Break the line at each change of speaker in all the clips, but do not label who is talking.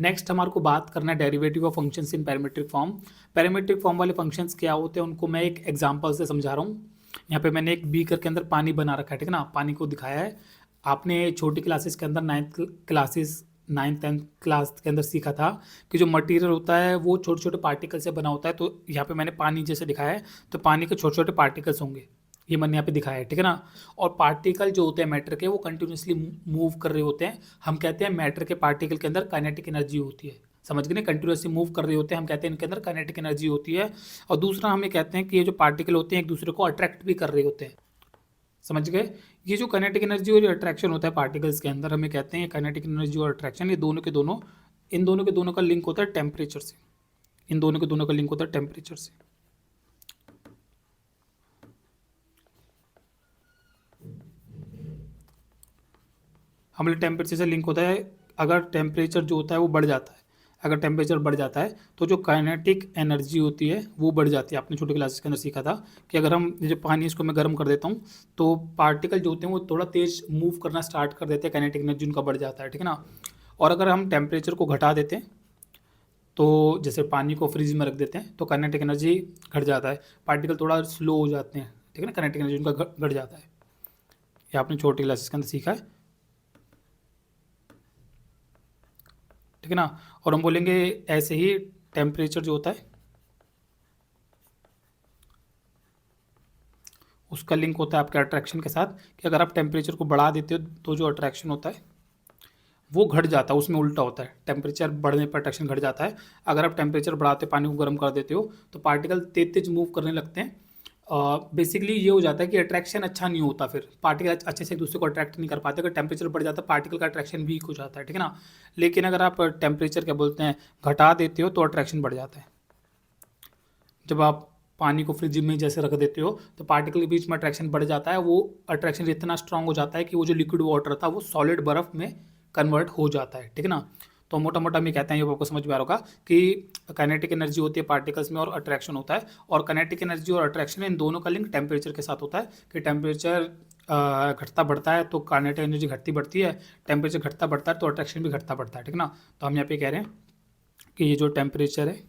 Next हमारे को बात करना है derivative of functions in parametric form. Parametric form वाले फंक्शंस क्या होते हैं उनको मैं एक एग्जांपल से समझा रहा हूँ। यहाँ पे मैंने एक बीकर के अंदर पानी बना रखा है, ठीक है ना, पानी को दिखाया है। आपने छोटी क्लासेस के अंदर नाइन्थ टेंथ क्लास के अंदर सीखा था कि जो मटेरियल होता है वो छोटे छोटे पार्टिकल से बना होता है। तो यहाँ पे मैंने पानी जैसे दिखाया है, तो पानी के छोटे छोटे पार्टिकल्स होंगे, ये मैंने यहाँ पे दिखाया है, ठीक है ना। और पार्टिकल जो होते हैं मैटर के, वो कंटिन्यूसली मूव कर रहे होते हैं। हम कहते हैं मैटर के पार्टिकल के अंदर काइनेटिक एनर्जी होती है, समझ गए ना, कंटिन्यूसली मूव कर रहे होते हैं, हम कहते हैं इनके अंदर काइनेटिक एनर्जी होती है। और दूसरा हम ये कहते हैं कि ये जो पार्टिकल होते हैं एक दूसरे को अट्रैक्ट भी कर रहे होते हैं, समझ गए। ये जो काइनेटिक एनर्जी और अट्रैक्शन होता है पार्टिकल्स के अंदर, हमें कहते हैं काइनेटिक एनर्जी और अट्रैक्शन, ये दोनों के दोनों, इन दोनों के दोनों का लिंक होता है टेम्परेचर से। इन दोनों के दोनों का लिंक होता है टेम्परेचर से। हमारे टेम्परेचर से लिंक होता है। अगर टेम्परेचर जो होता है वो बढ़ जाता है, अगर टेम्परेचर बढ़ जाता है तो जो काइनेटिक एनर्जी होती है वो बढ़ जाती है। आपने छोटे क्लासेस के अंदर सीखा था कि अगर हम जो पानी इसको मैं गर्म कर देता हूँ तो पार्टिकल जो होते हैं वो थोड़ा तेज मूव करना स्टार्ट कर देते हैं, काइनेटिक एनर्जी उनका बढ़ जाता है, ठीक है ना। और अगर हम टेम्परेचर को घटा देते हैं, तो जैसे पानी को फ्रिज में रख देते हैं तो काइनेटिक एनर्जी घट जाता है, पार्टिकल थोड़ा स्लो हो जाते हैं, ठीक है ना, काइनेटिक एनर्जी उनका घट जाता है। ये आपने छोटी क्लासेस के अंदर सीखा है, ठीक है ना। और हम बोलेंगे ऐसे ही टेम्परेचर जो होता है उसका लिंक होता है आपके अट्रैक्शन के साथ, कि अगर आप टेम्परेचर को बढ़ा देते हो तो जो अट्रैक्शन होता है वो घट जाता है, उसमें उल्टा होता है, टेम्परेचर बढ़ने पर अट्रैक्शन घट जाता है। अगर आप टेम्परेचर बढ़ाते पानी को गर्म कर देते हो तो पार्टिकल तेज तेज मूव करने लगते हैं। बेसिकली ये हो जाता है कि अट्रैक्शन अच्छा नहीं होता, फिर पार्टिकल अच्छे से एक दूसरे को अट्रैक्ट नहीं कर पाते। अगर टेम्परेचर बढ़ जाता है पार्टिकल का अट्रैक्शन वीक हो जाता है, ठीक है ना। लेकिन अगर आप टेम्परेचर क्या बोलते हैं घटा देते हो तो अट्रैक्शन बढ़ जाता है। जब आप पानी को फ्रिज में जैसे रख देते हो तो पार्टिकल के बीच में अट्रैक्शन बढ़ जाता है, वो अट्रैक्शन इतना स्ट्रांग हो जाता है कि वो जो लिक्विड वाटर था वो सॉलिड बर्फ में कन्वर्ट हो जाता है, ठीक है ना। तो मोटा मोटा हम ये कहते हैं, ये आपको समझ में आ रहा होगा कि काइनेटिक एनर्जी होती है पार्टिकल्स में और अट्रैक्शन होता है। और काइनेटिक एनर्जी और अट्रैक्शन इन दोनों का लिंक टेम्परेचर के साथ होता है कि टेम्परेचर घटता बढ़ता है तो काइनेटिक एनर्जी घटती बढ़ती है, टेम्परेचर घटता बढ़ता है तो अट्रैक्शन भी घटता बढ़ता है, ठीक है ना। तो हम यहाँ पे कह रहे हैं कि ये जो टेम्परेचर है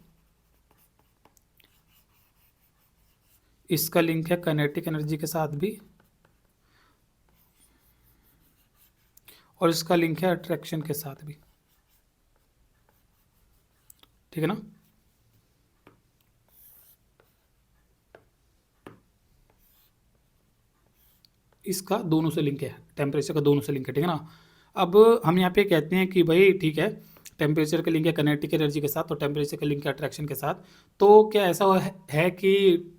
इसका लिंक है काइनेटिक एनर्जी के साथ भी, और इसका लिंक है अट्रैक्शन के साथ भी, ठीक है ना। इसका दोनों से लिंक है, टेम्परेचर का दोनों से लिंक है, ठीक है ना। अब हम यहाँ पे कहते हैं कि भाई ठीक है, टेम्परेचर का लिंक है काइनेटिक एनर्जी के साथ और टेम्परेचर का लिंक है अट्रैक्शन के साथ। तो क्या ऐसा है कि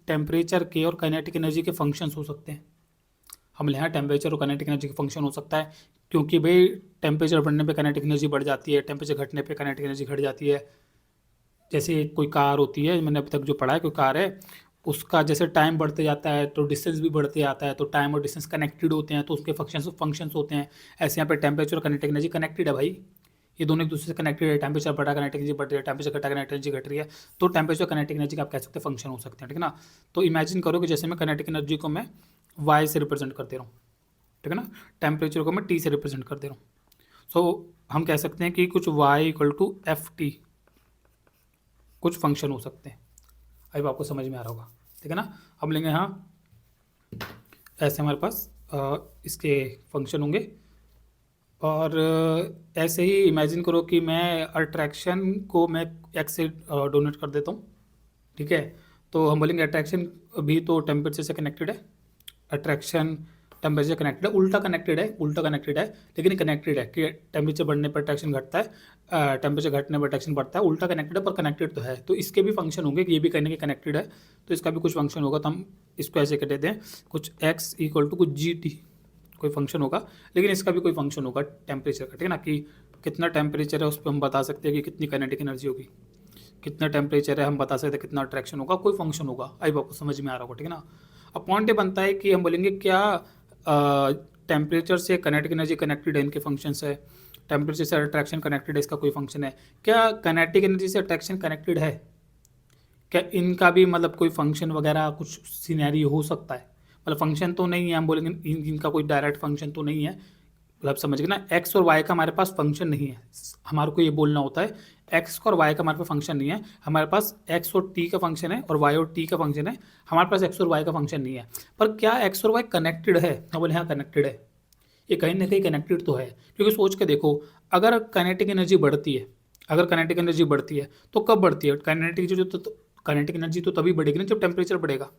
टेम्परेचर के और काइनेटिक एनर्जी के फंक्शंस हो सकते हैं? हम यहाँ टेम्परेचर और काइनेटिक एनर्जी का फंक्शन हो सकता है, क्योंकि भाई टेम्परेचर बढ़ने पे काइनेटिक एनर्जी बढ़ जाती है, टेम्परेचर घटने पे काइनेटिक एनर्जी घट जाती है। जैसे कोई कार होती है, मैंने अभी तक जो पढ़ा है, कोई कार है उसका जैसे टाइम बढ़ते जाता है तो डिस्टेंस भी बढ़ते जाता है, तो टाइम और डिस्टेंस कनेक्टेड होते हैं तो उसके फंक्शंस होते हैं। ऐसे यहाँ पे टेम्परेचर और काइनेटिक एनर्जी कनेक्टेड है भाई, ये दोनों एक दूसरे से कनेक्टेड है। टेम्परेचर बढ़ा काइनेटिक एनर्जी बढ़ रही है, टेम्परेचर घटा काइनेटिक एनर्जी घट रही है, तो टेम्परेचर काइनेटिक एनर्जी का आप कह सकते हैं फंक्शन हो सकते हैं, ठीक है ना। तो इमेजिन करो कि जैसे मैं काइनेटिक एनर्जी को मैं वाई से रिप्रेजेंट कर दे रहा हूँ, ठीक है ना, टेम्परेचर को मैं टी से रिप्रेजेंट कर दे रहा हूँ। सो हम कह सकते हैं कि कुछ y equal to f t कुछ फंक्शन हो सकते हैं। अब आपको समझ में आ रहा होगा, ठीक है ना। अब लेंगे यहाँ ऐसे हमारे पास इसके फंक्शन होंगे, और ऐसे ही इमेजिन करो कि मैं अट्रैक्शन को मैं एक्स से डोनेट कर देता हूँ, ठीक है। तो हम बोलेंगे अट्रैक्शन भी तो टेम्परेचर से कनेक्टेड है, अट्रैक्शन टेम्परेचर कनेक्टेड है, उल्टा कनेक्टेड है, लेकिन कनेक्टेड है कि टेम्परेचर बढ़ने पर अट्रैक्शन घटता है, टेम्परेचर घटने पर अट्रैक्शन बढ़ता है, उल्टा कनेक्टेड है पर कनेक्टेड तो है। तो इसके भी फंक्शन होंगे कि ये भी कहने के कनेक्टेड है तो इसका भी कुछ फंक्शन होगा। तो हम इसको ऐसे कह देते हैं कुछ एक्स इक्वल टू कुछ जी टी कोई फंक्शन होगा, लेकिन इसका भी कोई फंक्शन होगा टेम्परेचर का, ठीक है ना, कि कितना टेम्परेचर है उस पर हम बता सकते हैं कि कितनी काइनेटिक एनर्जी होगी, कितना टेम्परेचर है हम बता सकते हैं कितना अट्रैक्शन होगा, कोई फंक्शन होगा। आई आपको समझ में आ रहा होगा, ठीक है ना। अब पॉइंट ये बनता है कि हम बोलेंगे क्या टेम्परेचर से काइनेटिक एनर्जी कनेक्टेड है, इनके फंक्शंस है, टेम्परेचर से अट्रैक्शन कनेक्टेड है, इसका कोई फंक्शन है। क्या काइनेटिक एनर्जी से अट्रैक्शन कनेक्टेड है, क्या इनका भी मतलब कोई फंक्शन वगैरह कुछ सिनेरियो हो सकता है? मतलब फंक्शन तो नहीं है, हम बोलेंगे इनका कोई डायरेक्ट फंक्शन तो नहीं है, मतलब समझ गए ना, एक्स और वाई का हमारे पास फंक्शन नहीं है, हमारे को ये बोलना होता है एक्स और वाई का हमारे पास फंक्शन नहीं है, हमारे पास एक्स और टी का फंक्शन है और वाई और टी का फंक्शन है, हमारे पास एक्स और वाई का फंक्शन नहीं है। पर क्या एक्स और वाई कनेक्टेड है? हम बोले हाँ कनेक्टेड है, ये कहीं ना कहीं कनेक्टेड तो है, क्योंकि सोच के देखो, अगर काइनेटिक एनर्जी बढ़ती है, अगर काइनेटिक एनर्जी बढ़ती है तो कब बढ़ती है? काइनेटिक जो तो काइनेटिक एनर्जी तो तभी बढ़ेगी ना जब टेम्परेचर बढ़ेगा,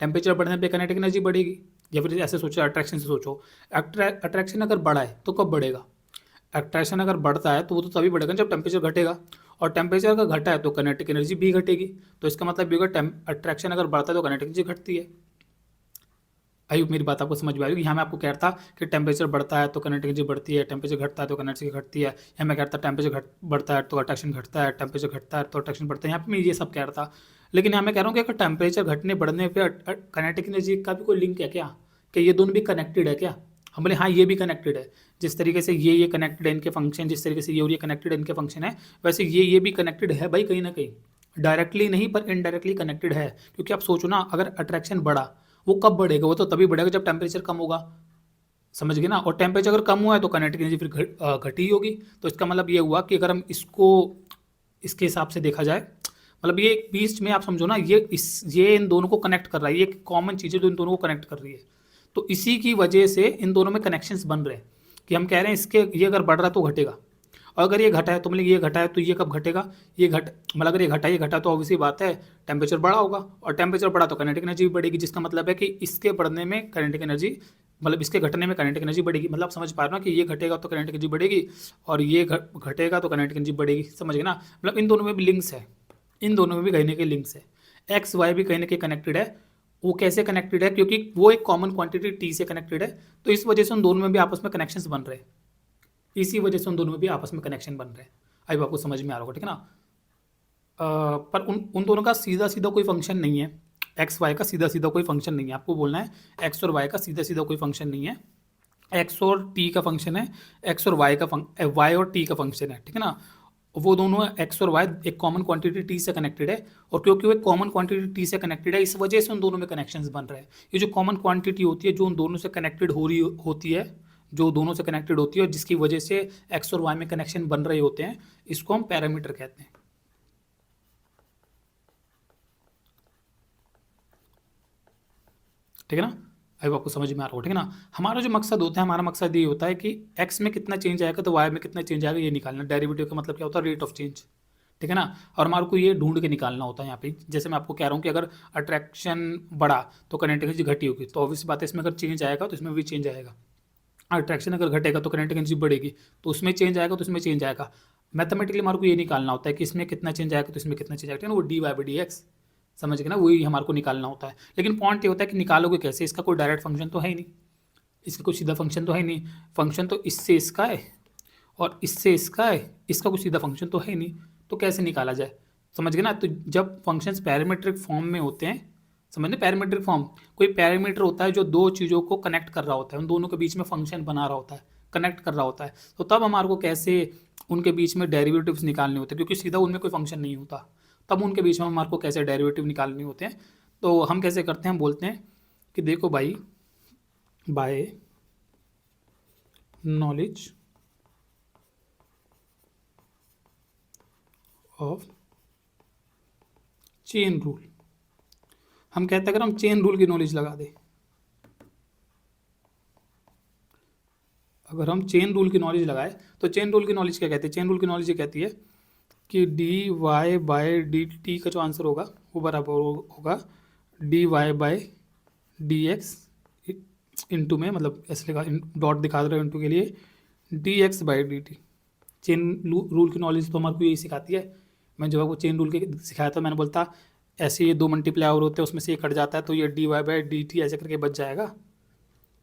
टेम्परेचर बढ़ने पे काइनेटिक एनर्जी बढ़ेगी। या फिर ऐसे सोचो, अट्रैक्शन से सोचो, अट्रैक्शन अगर बढ़ा है तो कब बढ़ेगा? अट्रैक्शन अगर बढ़ता है तो वो तो तभी बढ़ेगा जब टेम्परेचर घटेगा, और टेम्परेचर अगर घटा है तो काइनेटिक एनर्जी भी घटेगी। तो इसका मतलब भी होगा अट्रैक्शन अगर बढ़ता है तो काइनेटिक एनर्जी घटती है। आई होप मेरी बात आपको समझ में आई होगी। यहाँ मैं आपको कह रहा था कि टेम्परेचर बढ़ता है तो काइनेटिक एनर्जी बढ़ती है, टेम्परेचर घटता है तो काइनेटिक एनर्जी घटती है। यहाँ मैं कह रहा था टेम्परेचर बढ़ता है तो अट्रैक्शन घटता है, टेम्परेचर घटता है तो अट्रैक्शन बढ़ता है। यहाँ पे मैं ये सब कह रहा था, लेकिन यहाँ मैं कह रहा हूँ कि अगर टेम्परेचर घटने बढ़ने पर काइनेटिक एनर्जी का भी कोई लिंक है क्या, कि ये दोनों भी कनेक्टेड है क्या? हम बोले हाँ ये भी कनेक्टेड है। जिस तरीके से ये कनेक्टेड है इनके फंक्शन, जिस तरीके से ये और ये कनेक्टेड है इनके फंक्शन है, वैसे ये भी कनेक्टेड है भाई, कहीं ना कहीं डायरेक्टली नहीं पर इनडायरेक्टली कनेक्टेड है। क्योंकि आप सोचो ना, अगर अट्रैक्शन बढ़ा, वो कब बढ़ेगा? वो तो तभी बढ़ेगा जब टेम्परेचर कम होगा, समझ गए ना। और टेम्परेचर अगर कम हुआ है तो काइनेटिक एनर्जी फिर घटी होगी। तो इसका मतलब ये हुआ कि अगर हम इसको इसके हिसाब से देखा जाए, मतलब ये बीच में आप समझो ना, ये इन दोनों को कनेक्ट कर रहा है, ये एक कॉमन चीज़ है जो इन दोनों को कनेक्ट कर रही है। तो इसी की वजह से इन दोनों में कनेक्शंस बन रहे हैं, कि हम कह रहे हैं इसके ये अगर बढ़ रहा है तो घटेगा, और अगर ये घटा है तो मतलब ये घटा है तो ये कब घटेगा? मतलब अगर ये घटा तो ऑब्वियसली बात है टेम्परेचर बढ़ा होगा, और टेम्परेचर बढ़ा तो काइनेटिक एनर्जी भी बढ़ेगी, जिसका मतलब है कि इसके बढ़ने में काइनेटिक एनर्जी, मतलब इसके घटने में काइनेटिक एनर्जी बढ़ेगी। मतलब समझ पा रहे हो ना कि ये घटेगा तो काइनेटिक एनर्जी बढ़ेगी, और ये घटेगा तो काइनेटिक एनर्जी बढ़ेगी, समझ गए ना। मतलब इन दोनों में भी लिंक्स है, इन दोनों में भी कहीं ना कहीं लिंक्स है। एक्स वाई भी कहीं ना कहीं कनेक्टेड है। वो कैसे कनेक्टेड है? क्योंकि वो एक कॉमन क्वांटिटी टी से कनेक्टेड है, तो इस वजह से उन दोनों में भी आपस में कनेक्शंस बन रहे हैं, इसी वजह से उन दोनों में भी आपस में कनेक्शन बन रहे हैं। आई आपको समझ में आ रहा होगा, ठीक है ना। पर उन उन दोनों का सीधा सीधा कोई फंक्शन नहीं है, एक्स वाई का सीधा सीधा कोई फंक्शन नहीं है। आपको बोलना है एक्स और वाई का सीधा सीधा कोई फंक्शन नहीं है, एक्स और टी का फंक्शन है, एक्स और वाई और टी का फंक्शन है, ठीक है ना। वो दोनों एक्स और वाई एक कॉमन क्वांटिटी टी से कनेक्टेड है, और क्योंकि वो एक कॉमन क्वांटिटी टी से कनेक्टेड है, इस वजह से उन दोनों में कनेक्शंस बन रहे हैं। ये जो कॉमन क्वांटिटी होती है जो उन दोनों से कनेक्टेड हो रही होती है, जो दोनों से कनेक्टेड होती है और जिसकी वजह से एक्स और वाई में कनेक्शन बन रहे होते हैं, इसको हम पैरामीटर कहते हैं, ठीक है ना। अब आपको समझ में आ रहा हो, ठीक है ना। हमारा जो मकसद होता है, हमारा मकसद ये होता है कि एक्स में कितना चेंज आएगा तो वाई में कितना चेंज आएगा ये निकालना। डेरिवेटिव का मतलब क्या होता है? रेट ऑफ चेंज, ठीक है ना। और हमारे को ये ढूंढ के निकालना होता है यहाँ पे। जैसे मैं आपको कह रहा हूँ कि अगर अट्रैक्शन बढ़ा तो काइनेटिक एनर्जी घटी होगी, तो ऑब्वियस बात है इसमें अगर चेंज आएगा तो इसमें भी चेंज आएगा। अट्रैक्शन अगर घटेगा तो काइनेटिक एनर्जी बढ़ेगी, तो उसमें चेंज आएगा तो इसमें चेंज आएगा। मैथमेटिकली हमारे को ये निकालना होता है कि इसमें कितना चेंज आएगा तो इसमें कितना चेंज आएगा, वो D Y by D x, समझ गए ना। वही हमारे को निकालना होता है। लेकिन पॉइंट ये होता है कि निकालोगे कैसे? इसका कोई डायरेक्ट फंक्शन तो है ही नहीं, इसका कोई सीधा फंक्शन तो है नहीं। फंक्शन तो इससे इसका है और इससे इसका है, इसका कोई सीधा फंक्शन तो है नहीं, तो कैसे निकाला जाए? समझ गए ना। तो जब फंक्शंस पैरामीट्रिक फॉर्म में होते हैं, समझने, पैरामीट्रिक फॉर्म, कोई पैरामीटर होता है जो दो चीज़ों को कनेक्ट कर रहा होता है, उन दोनों के बीच में फंक्शन बना रहा होता है, कनेक्ट कर रहा होता है, तो तब हमारे को कैसे उनके बीच में डेरिवेटिव्स निकालने होते हैं, क्योंकि सीधा उनमें कोई फंक्शन नहीं होता, तब उनके बीच में हमारे को कैसे डेरिवेटिव निकालने होते हैं। तो हम कैसे करते हैं? हम बोलते हैं कि देखो भाई, by knowledge of chain rule, हम कहते हैं अगर हम चेन रूल की नॉलेज लगा दें, अगर हम चेन रूल की नॉलेज लगाए तो चेन रूल की नॉलेज क्या कहती है? चेन रूल की नॉलेज ये कहती है कि D Y by D T का जो आंसर होगा वो बराबर होगा d Y by D x into में, मतलब ऐसे लिखा, डॉट दिखा दे रहे हो इंटू के लिए, D x by D T. Chain rule की नॉलेज तो हमारे को यही सिखाती है। मैं जब आपको चेन रूल के सिखाया था, मैंने बोलता ऐसे ये दो मल्टीप्लाई और होते हैं, उसमें से ये कट जाता है तो ये d Y by D t ऐसे करके बच जाएगा।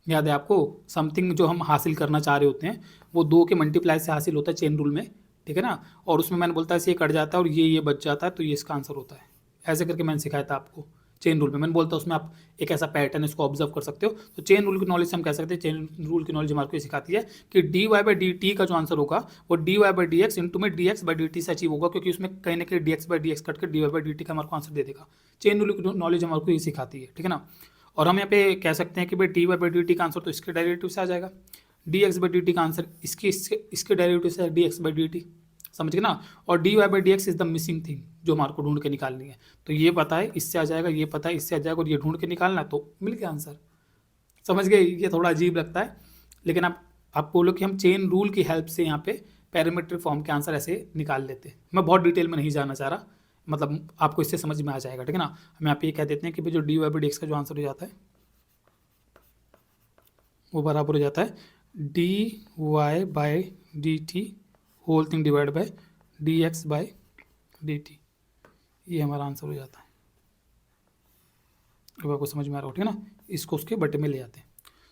याद है आपको? समथिंग जो हम हासिल करना चाह रहे होते हैं वो दो के मल्टीप्लाई से हासिल होता है चेन रूल में, ठीक है ना। और उसमें मैंने बोलता है ऐसे ये कट जाता है और ये बच जाता है, तो ये इसका आंसर होता है। ऐसे करके मैंने सिखाया था आपको चेन रूल में। मैंने बोलता उसमें आप एक ऐसा पैटर्न इसको ऑब्जर्व कर सकते हो। तो चेन रूल की नॉलेज से हम कह सकते हैं, चेन रूल की नॉलेज हमारे को ये सिखाती है कि D Y by D T का जो आंसर होगा वो D Y by D x into में D x by D T से अचीव होगा, क्योंकि उसमें कहीं ना कहीं D x by D X cut कर D Y by D T का हमारे को आंसर दे देगा। चेन रूल की नॉलेज हमारे को ये सिखाती है, ठीक है ना। और हम यहाँ पे कह सकते हैं कि भाई d Y by D T का आंसर तो इसके डेरिवेटिव से आ जाएगा। D x by D T का आंसर इसके डेरिवेटिव से d x by D t, समझ गए ना। और d Y by D x is the missing thing जो हमारे को ढूंढ के निकालनी है। तो ये पता है इससे आ जाएगा, ये पता है इससे आ जाएगा, और ये ढूंढ के निकालना है, तो मिल गया आंसर। समझ गए। ये थोड़ा अजीब लगता है, लेकिन आप बोलो कि हम चेन रूल की हेल्प से यहाँ पे पैरामीट्रिक फॉर्म के आंसर ऐसे निकाल लेते हैं। मैं बहुत डिटेल में नहीं जाना चाह रहा, मतलब आपको इससे समझ में आ जाएगा, ठीक है ना। हम यहाँ पे ये कह देते हैं कि भाई जो d Y by D x का जो आंसर हो जाता है वो बराबर हो जाता है d Y by D t whole thing divide by D x by D t. ये हमारा आंसर हो जाता है। अब आपको समझ में आ रहा हो, ठीक है ना। इसको उसके बटे में ले जाते हैं।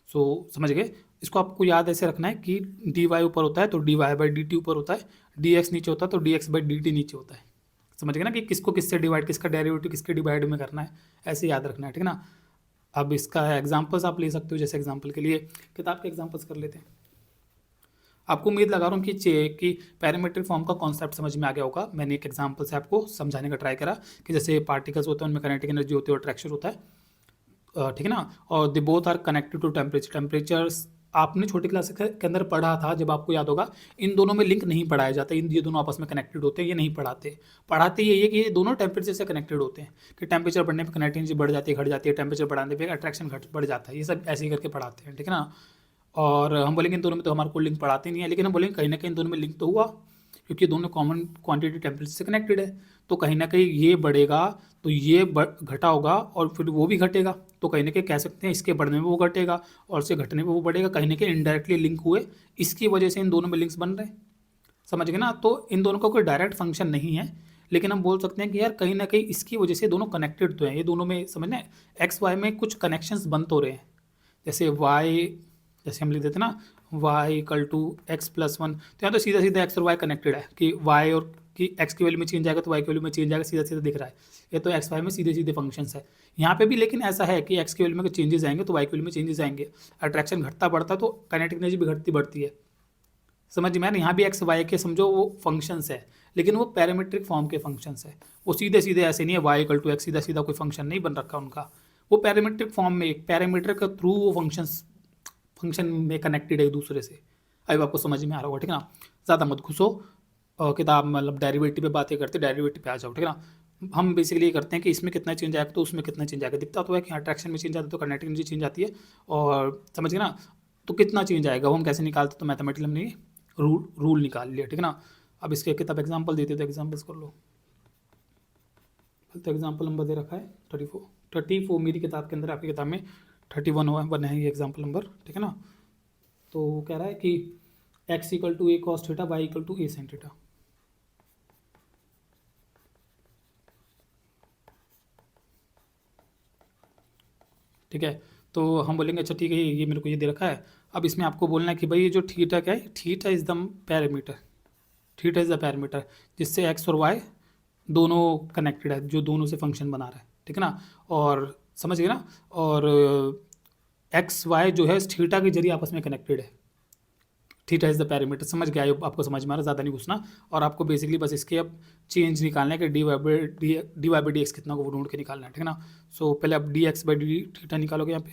सो समझ गए। इसको आपको याद ऐसे रखना है कि डी वाई ऊपर होता है तो d Y by D t ऊपर होता है, डी एक्स नीचे होता है तो d x by D t नीचे होता है। समझ गए ना, कि किसको किससे डिवाइड, किसका डेरिवेटिव किसके डिवाइड में करना है, ऐसे याद रखना है, ठीक है ना। अब इसका एग्जांपल्स आप ले सकते हो, जैसे एग्जांपल के लिए किताब के एग्जांपल्स कर लेते हैं। आपको उम्मीद लगा रहा हूँ कि पैरामीट्रिक फॉर्म का कॉन्सेप्ट समझ में आ गया होगा। मैंने एक एग्जांपल से आपको समझाने का ट्राई करा कि जैसे पार्टिकल्स होते हैं उनमें काइनेटिक एनर्जी होती है और अट्रैक्शन होता है, ठीक है ना। और they both are connected to temperatures आपने छोटी क्लास के अंदर पढ़ा था, जब आपको याद होगा। इन दोनों में लिंक नहीं पढ़ाया जाता, ये दोनों आपस में कनेक्टेड होते हैं, ये नहीं पढ़ाते ये है कि ये दोनों टेम्परेचर से कनेक्टेड होते हैं, कि टेम्परेचर बढ़ने पर कनेक्टिंग एनर्जी बढ़ जाती है, घट जाती है, टेम्परेचर बढ़ाने पर अट्रैक्शन बढ़ जाता है। ये सब ऐसे ही करके पढ़ाते हैं, ठीक है ना। और हम बोलेंगे इन दोनों में तो हमारे को लिंक पढ़ाते नहीं है, लेकिन हम बोलेंगे कहीं ना कहीं इन दोनों में लिंक तो हुआ, क्योंकि दोनों कॉमन क्वांटिटी टेम्परेचर से कनेक्टेड है। तो कहीं ना कहीं ये बढ़ेगा तो ये घटा होगा, और फिर वो भी घटेगा, तो कहीं ना कहीं कह सकते हैं इसके बढ़ने में वो घटेगा और इसके घटने में वो बढ़ेगा। कहीं ना कहीं इनडायरेक्टली लिंक हुए, इसकी वजह से इन दोनों में लिंक्स बन रहे हैं। समझ गए ना। तो इन दोनों का कोई डायरेक्ट फंक्शन नहीं है, लेकिन हम बोल सकते हैं कि यार कहीं ना कहीं इसकी वजह से दोनों कनेक्टेड तो हैं। ये दोनों में समझना एक्स वाई में कुछ कनेक्शंस बन तो रहे हैं। जैसे वाई, जैसे हम लिख देते ना y equal to x plus one, तो यहाँ तो सीधा सीधा एक्स और वाई कनेक्टेड है, कि वाई और कि एक्स की वैल्यू में चेंज आएगा तो वाई की वैल्यू में चेंज आएगा, सीधा सीधा दिख रहा है। ये तो एक्स वाई में सीधे सीधे फंक्शंस है। यहाँ पे भी लेकिन ऐसा है कि एक्स की वैल्यू में चेंजेस आएंगे तो वाई की वैल्यू में चेंजेस आएंगे। अट्रैक्शन घटता बढ़ता तो काइनेटिक एनर्जी भी घटती बढ़ती है। समझ में, यहाँ भी एक्स वाई के समझो वो फंक्शंस है, लेकिन वो पैरामीट्रिक फॉर्म के फंक्शंस है। वो सीधे सीधे ऐसे नहीं है वाई इक्वल टू एक्स सीधा सीधा कोई फंक्शन नहीं बन रखा उनका। वो पैरामीट्रिक फॉर्म में एक पैरामीटर के थ्रू वो फंक्शन में कनेक्टेड है एक दूसरे से। अब आपको समझ में आ रहा होगा, ठीक है ना। ज़्यादा मत घुसो किताब, मतलब डेरिवेटिव पे बातें करते, डेरिवेटिव पे आ जाओ, ठीक है ना। हम बेसिकली ये करते हैं कि इसमें कितना चेंज आएगा तो उसमें कितना चेंज आएगा। दिखता तो है कि अट्रैक्शन में चेंज आता है तो काइनेटिक एनर्जी चेंज आती है, और समझ गए ना। तो कितना चेंज आएगा वो हम कैसे निकालते, तो मैथमेटिकली हमने रूल निकाल लिया, ठीक है ना। अब इसके किताब एग्जाम्पल देते तो एग्जाम्पल्स कर लो। तो एग्जाम्पल नंबर दे रखा है 34 मेरी किताब के अंदर, आपकी किताब में 31 है ये एग्जाम्पल नंबर, ठीक है ना। तो कह रहा है कि x equal to A cos theta, Y equal to a sine theta. ठीक है, तो हम बोलेंगे अच्छा ठीक है ये मेरे को ये दे रखा है। अब इसमें आपको बोलना है कि भाई ये जो थीटा क्या है, theta is the parameter, theta is the parameter जिससे एक्स और वाई दोनों कनेक्टेड है, जो दोनों से फंक्शन बना रहा है, ठीक है ना। और समझ गए ना। और एक्स वाई जो है थीटा के जरिए आपस में कनेक्टेड है। थीटा इज़ द पैरामीटर, समझ गया आपको, समझ में आ रहा, ज़्यादा नहीं घुसना। और आपको बेसिकली बस इसके अब चेंज निकालना है कि D Y by D x कितना को वो ढूंढ के निकालना है, ठीक है ना। सो पहले आप D x by D theta निकालोगे यहाँ पे,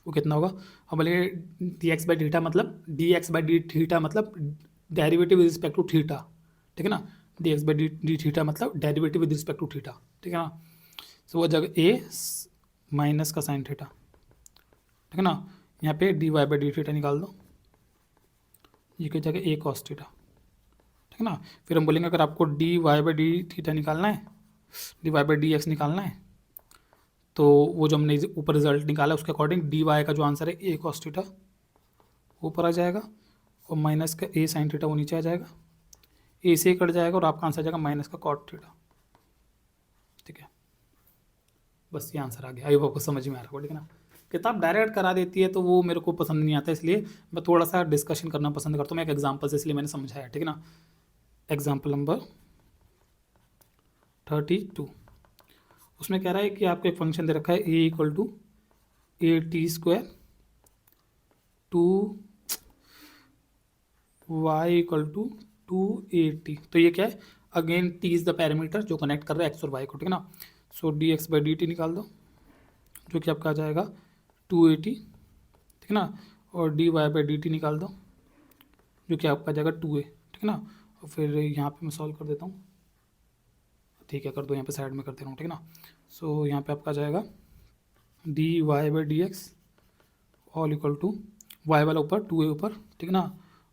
वो कितना होगा। हम बोलेंगे डी एक्स बाई थीटा मतलब D x by D theta मतलब derivative with respect to theta, ठीक है ना। D x by D theta मतलब derivative with respect to theta, ठीक है ना। सो वो जगह ए माइनस का साइन थीटा, ठीक है ना। यहाँ पे D Y by D theta निकाल दो, ये की जगह ए कॉस थीटा, ठीक है ना। फिर हम बोलेंगे अगर आपको d Y by D theta निकालना है, d Y by D x निकालना है, तो वो जो हमने ऊपर रिजल्ट निकाला उसके अकॉर्डिंग डी वाई का जो आंसर है ए कॉस थीटा ऊपर आ जाएगा, और माइनस का ए साइन थीटा वो नीचे आ जाएगा, ए से कट जाएगा और आपका आंसर आ जाएगा माइनस का कॉट थीटा, ठीक है। बस ये आंसर आ गया। आई आपको समझ में आ रहा होगा, ठीक है ना। किताब डायरेक्ट करा देती है तो वो मेरे को पसंद नहीं आता, इसलिए मैं थोड़ा सा डिस्कशन करना पसंद करता हूँ। मैं एक एग्जांपल से इसलिए मैंने समझाया, ठीक है ना। एग्जांपल नंबर 32, उसमें कह रहा है कि आपको एक फंक्शन दे रखा है A equal to A T square to Y equal to A T. तो ये क्या है, again T is the parameter जो कनेक्ट कर रहा है एक्स और वाई को, ठीक है ना। So D x by D T निकाल दो, जो कि आपका आ जाएगा 280, ठीक है ना, और dy/dt निकाल दो जो कि आपका आ जाएगा 2a, ठीक है ना। और फिर यहाँ पे मैं सॉल्व कर देता हूँ, ठीक है, कर दो, यहाँ पे साइड में कर दे रहा हूँ, ठीक है ना। सो यहाँ पे आपका आ जाएगा dy/dx all equal to y वाला ऊपर 2a ऊपर, ठीक है ना,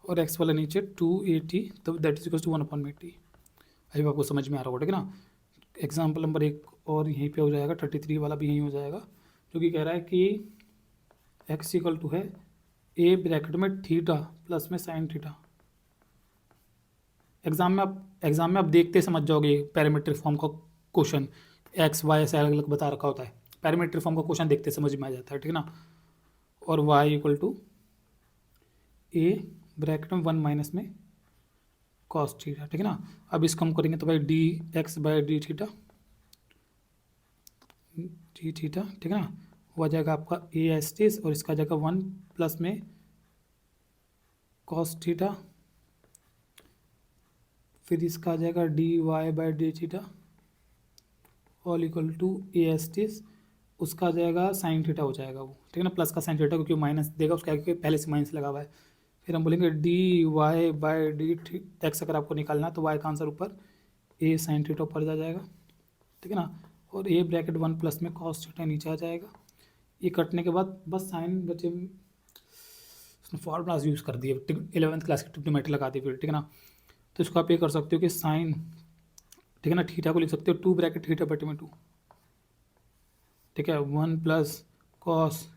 और x वाला नीचे 280, तो दैट इज इक्वल टू 1/80। अभी आपको समझ में आ रहा होगा, ठीक है ना। एग्जाम्पल नंबर 1 और यहीं पे हो जाएगा, 33 वाला भी यहीं हो जाएगा, जो कि कह रहा है कि x इक्वल टू है a ब्रैकेट में थीटा प्लस में साइन थीटा। एग्जाम में आप देखते समझ जाओगे पैरामीट्रिक फॉर्म का क्वेश्चन, एक्स वाई ऐसे अलग अलग बता रखा होता है, पैरामीट्रिक फॉर्म का क्वेश्चन देखते समझ में आ जाता है, ठीक है ना। और y equal to a bracket में 1 माइनस में कॉस थीटा, ठीक है ना। अब इसको हम करेंगे तो भाई dx/d थीटा, डी थीटा, ठीक है ना, वो आ जाएगा आपका a एस्टिस, और इसका आ जाएगा 1 प्लस में कॉस थीटा, फिर इसका आ जाएगा dy/d theta all equal to a एस्टिस, उसका आ जाएगा साइन थीटा हो जाएगा वो, ठीक है ना, प्लस का साइन थीटा क्योंकि माइनस देगा उसका, क्योंकि पहले से माइनस लगा हुआ है। फिर हम बोलेंगे dy/d x अगर आपको निकालना है तो y का आंसर ऊपर a साइन थीटा ऊपर जा जाएगा, ठीक है ना, और a ब्रैकेट 1 प्लस में कॉस थीटा नीचे आ जाएगा। ये कटने के बाद बस साइन बचे, उसने फॉर्मूलाज यूज़ कर दिए, 11th क्लास की ट्रिग्नोमेट्री लगा दी फिर, ठीक है ना। तो इसको आप ये कर सकते हो कि साइन, ठीक है ना, थीटा को लिख सकते हो 2 ब्रैकेट थीटा बटे में 2, ठीक है, 1 प्लस कॉस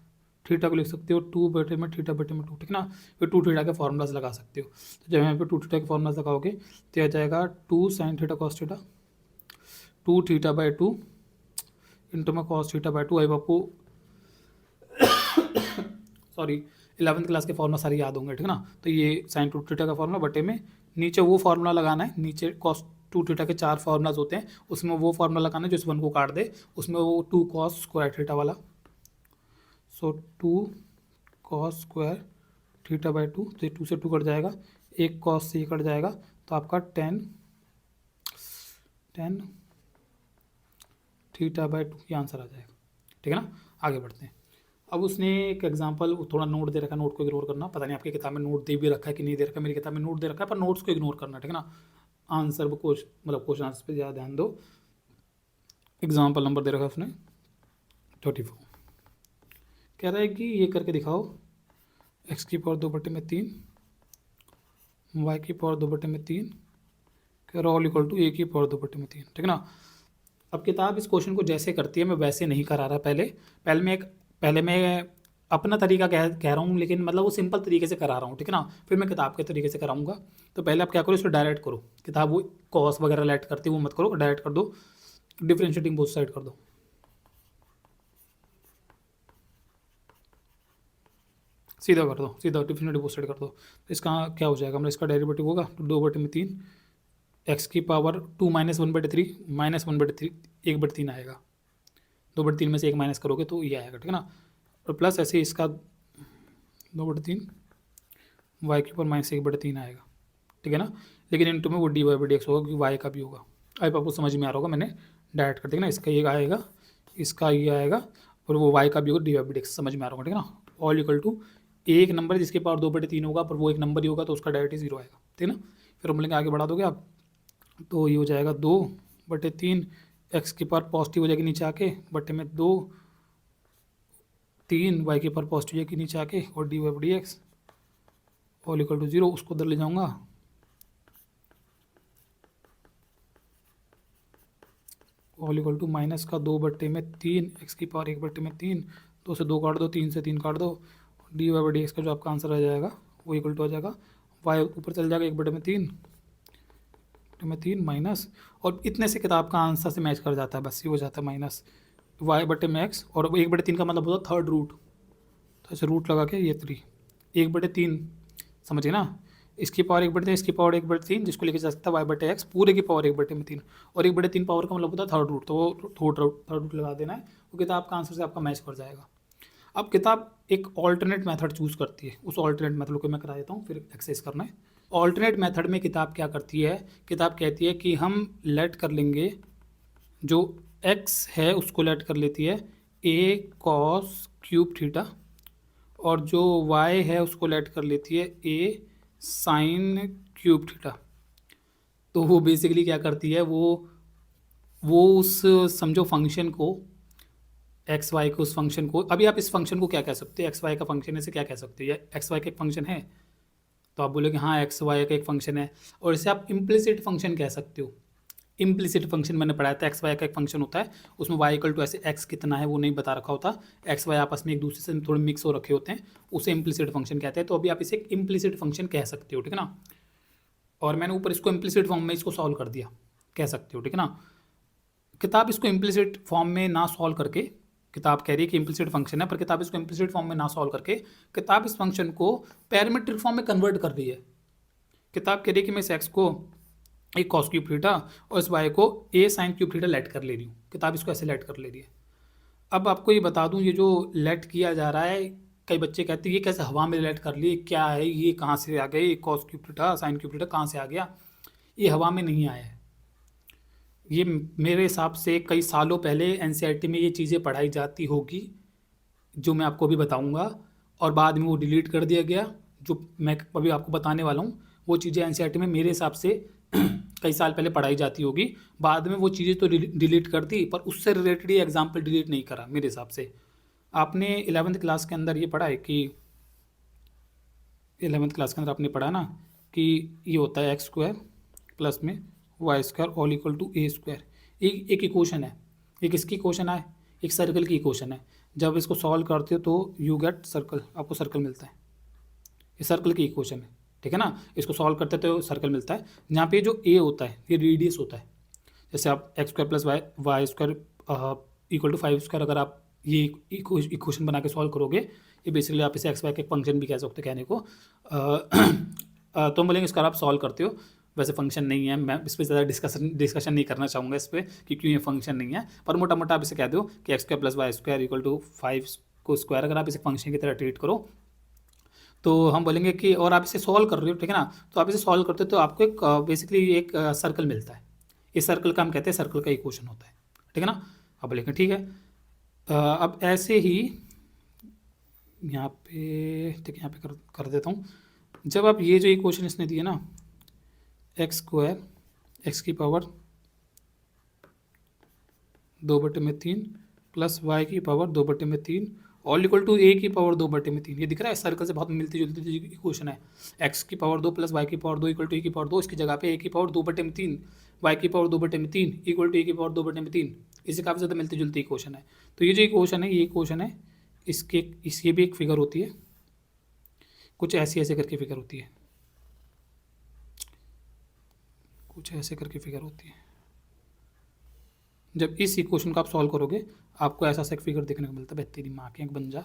थीटा को लिख सकते हो 2 बटे में थीटा बटे में 2, ठीक है ना। फिर 2 थीटा के फॉर्मूलाज लगा सकते हो, तो जब यहाँ पे 2 थीटा के फॉर्मूलाज लगाओगे तो आ जाएगा 2 sine theta cos theta 2 थीटा/2 into में कॉस थीटा/2। आई आपको सॉरी 11th क्लास के फॉर्मूला सारे याद होंगे, ठीक है ना। तो ये साइन 2 थीटा का फॉर्मूला बटे में नीचे वो फार्मूला लगाना है, नीचे कॉस 2 थीटा के 4 फार्मूलाज होते हैं, उसमें वो फार्मूला लगाना है जो इस 1 को काट दे, उसमें वो 2 कॉस स्क्वायर थीटा वाला, सो 2 कॉस स्क्वायर थीटा/2, तो 2 से 2 कट जाएगा, एक कॉस से ये कट जाएगा, तो आपका 10 थीटा/2 ये आंसर आ जाएगा, ठीक है ना। आगे बढ़ते हैं। अब उसने एक एग्जांपल थोड़ा नोट दे रखा है, नोट को इग्नोर करना, पता नहीं आपकी किताब में नोट दे भी रखा है कि नहीं दे रखा है, मेरी किताब में नोट दे रखा है पर नोट्स को इग्नोर करना, ठीक है ना। आंसर क्वेश्चन आंसर पे ज़्यादा ध्यान दो। एग्जाम्पल नंबर दे रखा है उसने 34, कह रहा है कि ये करके दिखाओ x की पावर 2/3 y की पावर 2/3 कह रहा ऑल इक्वल टू a की पावर 2/3, ठीक है ना। अब किताब इस क्वेश्चन को जैसे करती है, मैं वैसे नहीं करा रहा, पहले मैं अपना तरीका कह रहा हूँ, लेकिन मतलब वो सिंपल तरीके से करा रहा हूँ, ठीक है ना। फिर मैं किताब के तरीके से कराऊंगा। तो पहले आप क्या करो, इसको डायरेक्ट करो, किताब वो कॉस वगैरह लेट करती है वो मत करो, डायरेक्ट कर दो, डिफरेंशिएटिंग बोथ साइड कर दो, सीधा कर दो, सीधा डिफरेंशिएटिंग बोथ साइड कर दो। तो इसका क्या हो जाएगा, मतलब इसका डेरिवेटिव होगा तो 2/3 एक्स की पावर 2 माइनस 1/3 माइनस 1/3 1/3 आएगा, 2/3 में से 1 माइनस करोगे तो ये आएगा, ठीक है ना। और प्लस ऐसे इसका 2/3 वाई की पावर माइनस 1/3 आएगा, ठीक है ना। लेकिन इनटू में वो dy/dx होगा क्योंकि वाई का भी होगा। अब आपको समझ में आ रहा होगा, मैंने डायरेक्ट कर दिया ना, इसका ये आएगा, इसका ये आएगा, और वो वाई का भी होगा dy/dx, समझ में आ रहा होगा, ठीक है ना। ऑल इक्वल टू एक नंबर जिसके पावर 2/3 होगा पर वो एक नंबर ही होगा तो उसका डायरेक्ट 0 आएगा, ठीक है ना। फिर हम बोलेंगे आगे बढ़ा दोगे आप, तो ये हो जाएगा 2/3 एक्स की पावर पॉजिटिव हो जाएगी नीचे आके, बटे में 2 3 वाई की पावर पॉजिटिव हो जाएगी नीचे आके, और dy/dx ऑल इक्वल टू 0, उसको उधर ले जाऊंगा, ऑल इक्वल टू माइनस का 2/3 एक्स की पावर 1/3, 2 से 2 काट दो, 3 से 3 काट दो, dy/dx का जो आपका आंसर आ जाएगा वो इक्वल टू आ जाएगा वाई ऊपर चल जाएगा 1/3 माइनस, और इतने से किताब का आंसर से मैच कर जाता है, बस ये हो जाता है माइनस y/x, और 1/3 का मतलब होता है थर्ड रूट, तो ऐसे रूट लगा के ये 3 1/3 समझिए ना, इसकी पावर 1/3 इसकी पावर 1/3 जिसको लेके जा सकता है y/x पूरे की पावर 1/3, और 1/3 पावर का मतलब होता है थर्ड रूट, तो वो थर्ड रूट लगा देना है, वो किताब का आंसर से आपका मैच कर जाएगा। अब किताब एक ऑल्टरनेट मेथड चूज़ करती है, उस ऑल्टरनेट मेथड को मैं करा देता हूँ, फिर एक्सरसाइज करना है। ऑल्टरनेट मेथड में किताब क्या करती है, किताब कहती है कि हम लेट कर लेंगे जो x है उसको लेट कर लेती है ए कॉस क्यूब थीटा, और जो y है उसको लेट कर लेती है ए साइन क्यूब थीटा। तो वो बेसिकली क्या करती है, वो उस समझो फंक्शन को, एक्स वाई को, उस फंक्शन को, अभी आप इस फंक्शन को क्या कह सकते हो, एक्स वाई का फंक्शन है, इसे क्या कह सकते हो, ये एक्स वाई का एक फंक्शन है, तो आप बोलोगे हाँ एक्स वाई का एक फंक्शन है। और इसे आप इम्प्लिसिट फंक्शन कह सकते हो। इम्प्लिसिट फंक्शन मैंने पढ़ाया था, एक्स वाई का एक फंक्शन होता है, उसमें वाई इक्वल टू ऐसे एक्स कितना है वो नहीं बता रखा होता, एक्स वाई आपस में एक दूसरे से थोड़े मिक्स हो रखे होते हैं, उसे इम्प्लिसिट फंक्शन कहते हैं। तो अभी आप इसे एक इम्प्लिसिट फंक्शन कह सकते हो, ठीक है ना। और मैंने ऊपर इसको इम्प्लिसिट फॉर्म में इसको सॉल्व कर दिया, कह सकते हो, ठीक है ना। किताब इसको इम्प्लिसिट फॉर्म में ना सॉल्व करके, किताब कह रही है कि इम्प्लिसिट फंक्शन है, पर किताब इसको इम्प्लिसिट फॉर्म में ना सॉल्व करके किताब इस फंक्शन को पैरामीट्रिक फॉर्म में कन्वर्ट कर रही है। किताब कह रही है कि मैं इस एक्स को एक कॉस क्यूब थीटा और इस वाई को ए साइन क्यूब थीटा लेट कर ले रही हूँ। किताब इसको ऐसे लेट कर ले रही है। अब आपको ये बता दूँ, ये जो लेट किया जा रहा है, कई बच्चे कहते हैं ये कैसे हवा में लेट कर लिए, क्या है ये, कहाँ से आ गए, cos cube theta sine cube theta कहाँ से आ गया। ये हवा में नहीं आया है, ये मेरे हिसाब से कई सालों पहले एनसीईआरटी में ये चीज़ें पढ़ाई जाती होगी, जो मैं आपको अभी बताऊंगा, और बाद में वो डिलीट कर दिया गया। जो मैं अभी आपको बताने वाला हूँ वो चीज़ें एनसीईआरटी में मेरे हिसाब से कई साल पहले पढ़ाई जाती होगी, बाद में वो चीज़ें तो डिलीट कर दी, पर उससे रिलेटेड ये एग्जाम्पल डिलीट नहीं करा मेरे हिसाब से। आपने 11th क्लास के अंदर ये पढ़ा है कि 11th क्लास के अंदर आपने पढ़ा ना कि ये होता है एक्स स्क्वायर प्लस में Y square all equal to A square. एक इक्वेशन है, एक किसकी इक्वेशन है, एक सर्कल की इक्वेशन है। जब इसको सॉल्व करते हो तो यू गेट सर्कल, आपको सर्कल मिलता है। ये सर्कल की इक्वेशन है, ठीक है ना। इसको सॉल्व करते तो सर्कल मिलता है। यहाँ पे जो ए होता है ये रेडियस होता है। जैसे आप x square plus y square equal to 5 square, अगर आप ये इक्वेशन बना के सॉल्व करोगे, ये बेसिकली आप इसे एक्स वाई के फंक्शन भी कह सकते हो कहने को। तो हम बोलेंगे इसका आप सॉल्व करते हो, वैसे फंक्शन नहीं है, मैं इस पर ज़्यादा डिस्कशन नहीं करना चाहूँगा इस पर कि क्यों ये फंक्शन नहीं है, पर मोटा मोटा आप इसे कह दो कि x square plus y square equal to 5 को स्क्वायर अगर आप इसे फंक्शन की तरह ट्रीट करो तो हम बोलेंगे कि, और आप इसे सॉल्व कर रहे हो, ठीक है ना, तो आप इसे सॉल्व करते हो तो आपको एक बेसिकली एक सर्कल मिलता है। इस सर्कल का हम कहते हैं सर्कल का इक्वेशन होता है, ठीक है ना। अब बोलेंगे ठीक है। अब ऐसे ही यहाँ पे, ठीक है, यहाँ पे कर देता हूँ। जब आप ये जो इक्वेशन इसने दी है ना, एक्स स्क्वायर एक्स की पावर 2/3 प्लस वाई की पावर 2/3 ऑल इक्वल टू ए की पावर 2/3, ये दिख रहा है सर्कल से बहुत मिलती जुलती इक्वेशन है। एक्स की पावर 2 प्लस वाई की पावर 2 इक्वल टू ए की पावर 2, इसकी जगह पे ए की पावर 2/3 वाई की पावर 2/3 इक्वल टू ए की पावर 2/3, इससे काफ़ी ज़्यादा मिलती जुलती इक्वेशन है। तो ये जो इक्वेशन है, ये इक्वेशन है, इसकी भी एक फिगर होती है, कुछ ऐसी ऐसे करके फिगर होती है, कुछ ऐसे करके फिगर होती है। जब इस इक्वेशन को आप सॉल्व करोगे आपको ऐसा सा एक फिगर देखने को मिलता है, तेरी माँ की आँख बन जा,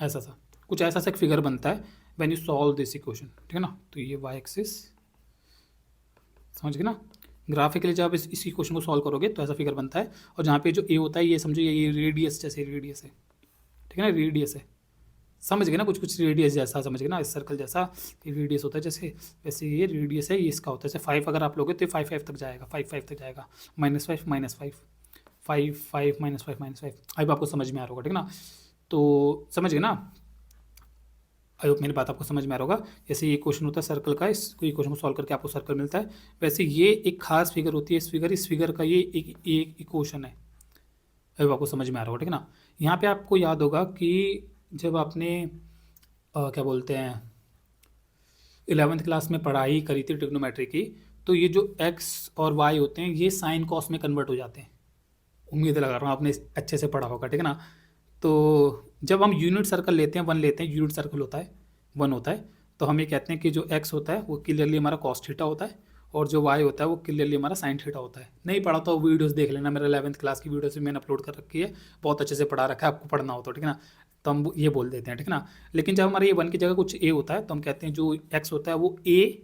ऐसा सा कुछ ऐसा सा एक फिगर बनता है when you solve this equation, ठीक है ना। तो ये वाई एक्सिस, समझ गए ना। ग्राफिकली जब इस इक्वेशन को सॉल्व करोगे तो ऐसा फिगर बनता है, और जहाँ पे जो ए होता है ये समझो ये रेडियस, जैसे रेडियस है, ठीक है ना, रेडियस है, समझ गए ना, कुछ कुछ रेडियस जैसा, समझ गए ना, इस सर्कल जैसा ये रेडियस होता है, जैसे वैसे ये रेडियस है, ये इसका होता है। जैसे 5 अगर आप लोगे तो 5 तक जाएगा, 5 तक जाएगा, -5 -5 5 5 -5 -5। अब आपको समझ में आ रहा होगा, ठीक है ना। तो समझ गए ना, आई होप मेरी बात आपको समझ में आ रहा होगा। जैसे ये क्वेश्चन होता है सर्कल का, इस क्वेश्चन को सॉल्व करके आपको सर्कल मिलता है, वैसे ये एक खास फिगर होती है, इस फिगर का ये एक इक्वेशन है। अब आपको समझ में आ रहा होगा, ठीक है ना। यहाँ पे आपको याद होगा कि जब आपने क्या बोलते हैं 11th क्लास में पढ़ाई करी थी ट्रिग्नोमेट्री की, तो ये जो एक्स और वाई होते हैं ये साइन कॉस में कन्वर्ट हो जाते हैं। उम्मीद लगा रहा हूँ आपने अच्छे से पढ़ा होगा, ठीक है ना। तो जब हम यूनिट सर्कल लेते हैं, 1 लेते हैं, यूनिट सर्कल होता है 1 होता है, तो हम ये कहते हैं कि जो एक्स होता है वो क्लियरली हमारा कॉस थीटा होता है, और जो वाई होता है वो क्लियरली हमारा साइन थीटा होता है। नहीं पढ़ा तो वीडियोस देख लेना, मेरा 11th क्लास की वीडियोस भी मैंने अपलोड कर रखी है, बहुत अच्छे से पढ़ा रखा है, आपको पढ़ना हो तो, ठीक है ना। तो हम ये बोल देते हैं, ठीक है ना। लेकिन जब हमारे ये 1 की जगह कुछ ए होता है तो हम कहते हैं जो एक्स होता है वो ए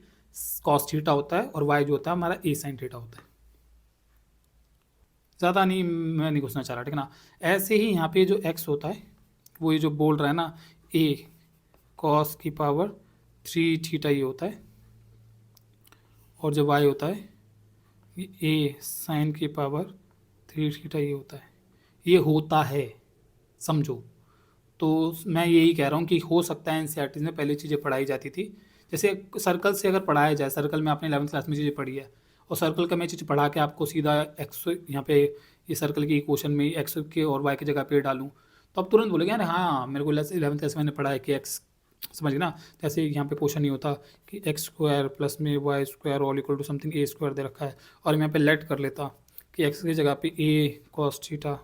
कॉस थीटा होता है, और वाई जो होता है हमारा ए साइन थीटा होता है। ज़्यादा नहीं, मैं नहीं घुसना चाह रहा, ठीक है ना। ऐसे ही यहाँ पे जो एक्स होता है वो ये जो बोल रहा है ना, ए कॉस की पावर 3 थीटा ये होता है, और जो वाई होता है ये ए साइन की पावर 3 थीटा ये होता है। ये होता है, समझो। तो मैं यही कह रहा हूँ कि हो सकता है एनसीईआरटी में पहले चीज़ें पढ़ाई जाती थी, जैसे सर्कल से अगर पढ़ाया जाए, सर्कल में आपने 11th क्लास में चीज़ें पढ़ी है, और सर्कल का मैं चीज़ पढ़ा के आपको सीधा एक्स यहाँ पे ये सर्कल की इक्वेशन में एक्स के और वाई की जगह पे डालूँ, तो आप तुरंत बोलेंगे अरे हाँ मेरे को 11th क्लास में मैंने पढ़ा है कि एक्स, समझ गए ना। जैसे यहाँ पे क्वेश्चन नहीं होता कि एक्स स्क्वायर प्लस में Y square all equal to something A square दे रखा है, और मैं यहाँ पे लेट कर लेता कि एक्स की जगह पे ए कॉस थीटा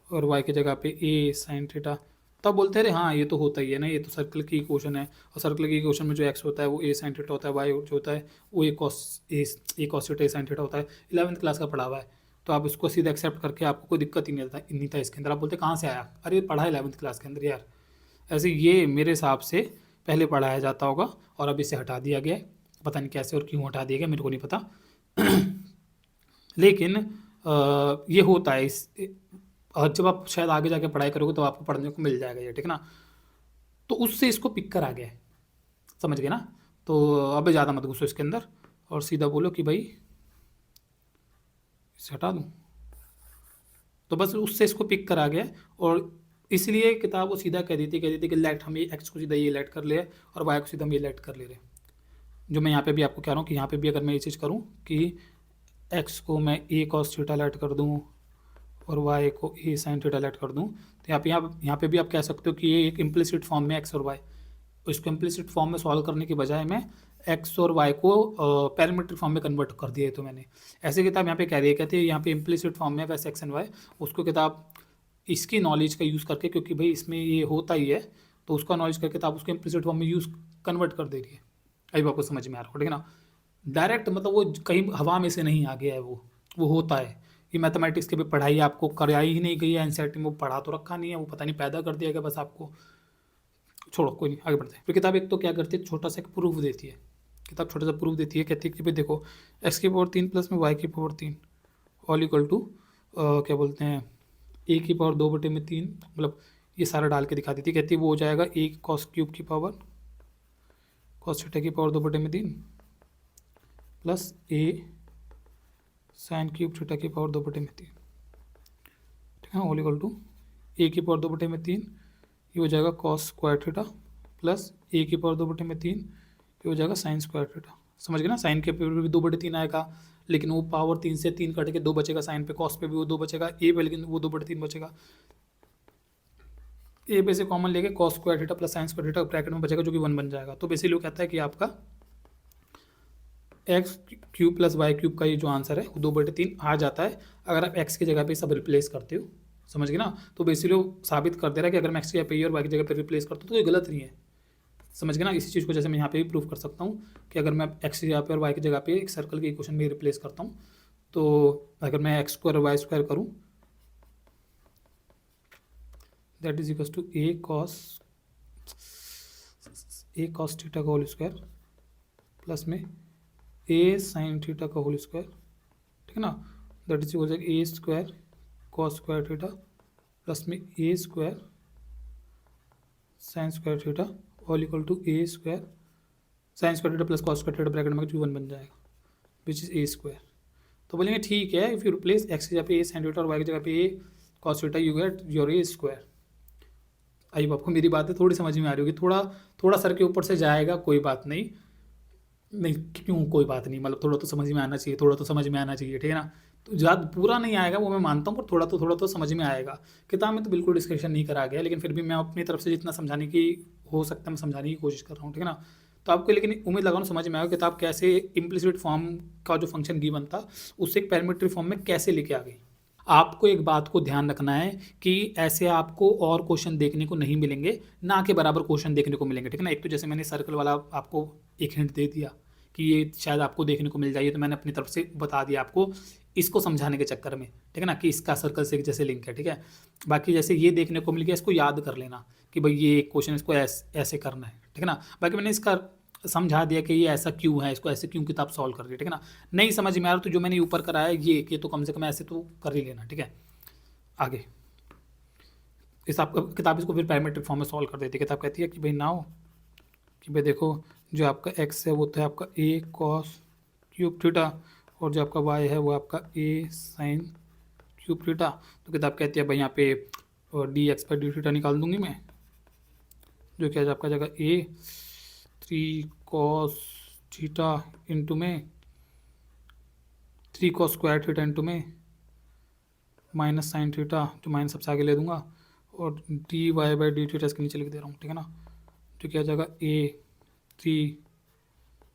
और वाई की जगह पे ए साइन थीटा, तब बोलते हैं अरे हाँ ये तो होता ही है ना, ये तो सर्कल की इक्वेशन है, और सर्कल की इक्वेशन में जो एक्स होता है वो ए साइन थीटा होता है, वाई जो होता है वो ए कॉस थीटा ए साइन थीटा होता है, 11th क्लास का पढ़ा हुआ है। तो आप उसको सीधा एक्सेप्ट करके आपको कोई दिक्कत ही नहीं था इसके अंदर, आप बोलते कहाँ से आया, अरे पढ़ा है 11th क्लास के अंदर यार। ऐसे ये मेरे हिसाब से पहले पढ़ाया जाता होगा और अब इसे हटा दिया गया है, पता नहीं कैसे और क्यों हटा दिया गया मेरे को नहीं पता। लेकिन ये होता है इस, और जब आप शायद आगे जाके पढ़ाई करोगे तो आपको पढ़ने को मिल जाएगा ये, ठीक है ना। तो उससे इसको पिक करा गया है, समझ गए ना। तो अब ज़्यादा मत घुसो इसके अंदर और सीधा बोलो कि भाई इसे हटा दूँ, तो बस उससे इसको पिक करा गया। और इसलिए किताब वो सीधा कह देती कि लेट, हम ये एक्स को सीधा ये लेट कर ले और वाई को सीधा हम ये लेट कर ले रहे। जो मैं यहाँ पे भी आपको कह रहा हूँ कि यहाँ पे भी अगर मैं ये चीज़ करूँ कि एक्स को मैं ए कॉस थीटा लेट कर दूँ और वाई को ए साइन थीटा लेट कर दूँ, तो यहाँ पे भी आप कह सकते हो कि ये एक इम्प्लिसिट फॉर्म में एक्स और वाई, इसको इम्प्लिसिट फॉर्म में सॉल्व करने के बजाय मैं एक्स और वाई को पैरामीट्रिक फॉर्म में कन्वर्ट कर दिया है। तो मैंने ऐसे किताब यहाँ पे कह रही है, कहती है यहाँ पे इम्प्लिसिट फॉर्म में वैसे एक्स एंड वाई, उसको किताब इसकी नॉलेज का यूज़ करके, क्योंकि भाई इसमें ये होता ही है तो उसका नॉलेज करके किताब उसको इम्प्लिसिट फॉर्म में यूज़ कन्वर्ट कर दे रही है। अभी आपको समझ में आ रहा हो, ठीक है ना। डायरेक्ट मतलब वो कहीं हवा में से नहीं आ गया है, वो होता है। ये मैथमेटिक्स की भी पढ़ाई आपको कराई ही नहीं गई है एनसीईआरटी में, वो पढ़ा तो रखा नहीं है, वो पता नहीं पैदा कर दिया गया बस आपको। छोड़ो कोई नहीं, आगे बढ़ते हैं। फिर किताब एक तो क्या करती है, छोटा सा एक प्रूफ देती है, किताब छोटा सा प्रूफ देती है, कहती है कि भाई देखो एक्स की पावर 3 प्लस में वाई की पावर 3 ऑल इक्वल टू क्या बोलते हैं ए की पावर 2/3, मतलब ये सारा डाल के दिखा देती है। कहती है वो हो जाएगा ए कॉस क्यूब की पावर कॉस थीटा की पावर 2/3 प्लस ए साइन क्यूब थीटा की पावर 2/3, ठीक है, ऑल इक्वल टू ए की पावर 2/3 ये हो जाएगा कॉस स्क्वायर थीटा प्लस ए की पावर 2/3 ये हो जाएगा साइन स्क्वायर थीटा। समझ गए ना, साइन के पे भी 2/3 आएगा, लेकिन वो पावर 3 से 3 कट के 2 बचेगा, साइन पे कॉस पे भी वो 2 बचेगा, ए पे लेकिन वो 2/3 बचेगा। ए पे से कॉमन लेके cos square theta plus sign square theta bracket में बचेगा जो कि 1 बन जाएगा। तो बेसिकली वो कहता है कि आपका x cube plus y cube का ये जो आंसर है वो 2/3 आ जाता है अगर आप एक्स की जगह पे सब रिप्लेस करते हो। समझ गए ना। तो बेसिकली वो साबित कर दे रहा है कि अगर मैं एक्स की जगह पे और वाई की जगह पे रिप्लेस करता हूँ तो ये गलत नहीं है। समझ गए ना। इसी चीज़ को जैसे मैं यहाँ पे भी प्रूव कर सकता हूँ कि अगर मैं एक्स की जगह पे और वाई की जगह पे एक सर्कल के इक्वेशन में रिप्लेस करता हूँ, तो अगर मैं एक्स स्क्वायर और वाई स्क्वायर करूँ that is equal to A cos theta का होल स्क्वायर प्लस में ए साइन थीटा का होल स्क्वायर, ठीक है ना, that is equal A square cos square theta plus में A square sine square theta all equal to A square sine square theta plus cos square theta bracket में 1 बन जाएगा which is a square. तो बोलेंगे ठीक है, if you replace x की जगह पे ए साइन थीटा और वाई की जगह पे A cos theta you get your A square. I आपको मेरी बातें थोड़ी समझ में आ रही होगी, थोड़ा सर के ऊपर से जाएगा, कोई बात नहीं, नहीं क्यों कोई बात नहीं, मतलब थोड़ा तो समझ में आना चाहिए, थोड़ा तो समझ में आना चाहिए, ठीक है ना। तो ज़्यादा पूरा नहीं आएगा वो मैं मानता हूँ, पर थोड़ा तो समझ में आएगा। किताब में तो बिल्कुल डिस्कशन नहीं करा गया, लेकिन फिर भी मैं अपनी तरफ से जितना समझाने की हो सकता है मैं समझाने की कोशिश कर रहा हूँ, ठीक है ना। तो आपको लेकिन उम्मीद लगा समझ में आएगा किताब कैसे इम्प्लिसिट फॉर्म का जो फंक्शन गिवन था उससे एक पैरामीट्रिक फॉर्म में कैसे लेके आ गई। आपको एक बात को ध्यान रखना है कि ऐसे आपको और क्वेश्चन देखने को नहीं मिलेंगे, ना के बराबर क्वेश्चन देखने को मिलेंगे, ठीक है ना। एक तो जैसे मैंने सर्कल वाला आपको एक हिंट दे दिया कि ये शायद आपको देखने को मिल जाए, तो मैंने अपनी तरफ से बता दिया आपको इसको समझाने के चक्कर में, ठीक है ना, कि इसका सर्कल से जैसे लिंक है, ठीक है। बाकी जैसे ये देखने को मिल गया, इसको याद कर लेना कि भाई ये एक क्वेश्चन इसको ऐसे करना है, ठीक है ना। बाकी मैंने इसका समझा दिया कि ये ऐसा क्यों है, इसको ऐसे क्यों किताब सॉल्व कर रही है, ठीक है ना। नहीं समझ में आ रहा तो जो मैंने ऊपर कराया ये तो कम से कम ऐसे तो कर ही लेना, ठीक है। आगे इस आपका किताब इसको फिर पैरामीट्रिक फॉर्म में सॉल्व कर देती है। किताब कहती है कि भाई नाउ कि भाई देखो जो आपका एक्स है वो तो है आपका ए कॉस क्यूब थीटा और जो आपका वाई है वो आपका ए साइन क्यूब थीटा। तो किताब कहती है भाई यहाँ पे d x by D theta निकाल दूंगी मैं, जो कि आपका जगह ए 3 कॉस थीटा इंटू में 3 कॉस स्क्वायर थीटा इंटू में माइनस साइन थीटा, जो माइनस सबसे आगे ले दूंगा, और d Y by D theta इसके नीचे लिख दे रहा हूँ, ठीक है ना, जो कि आ जाएगा ए 3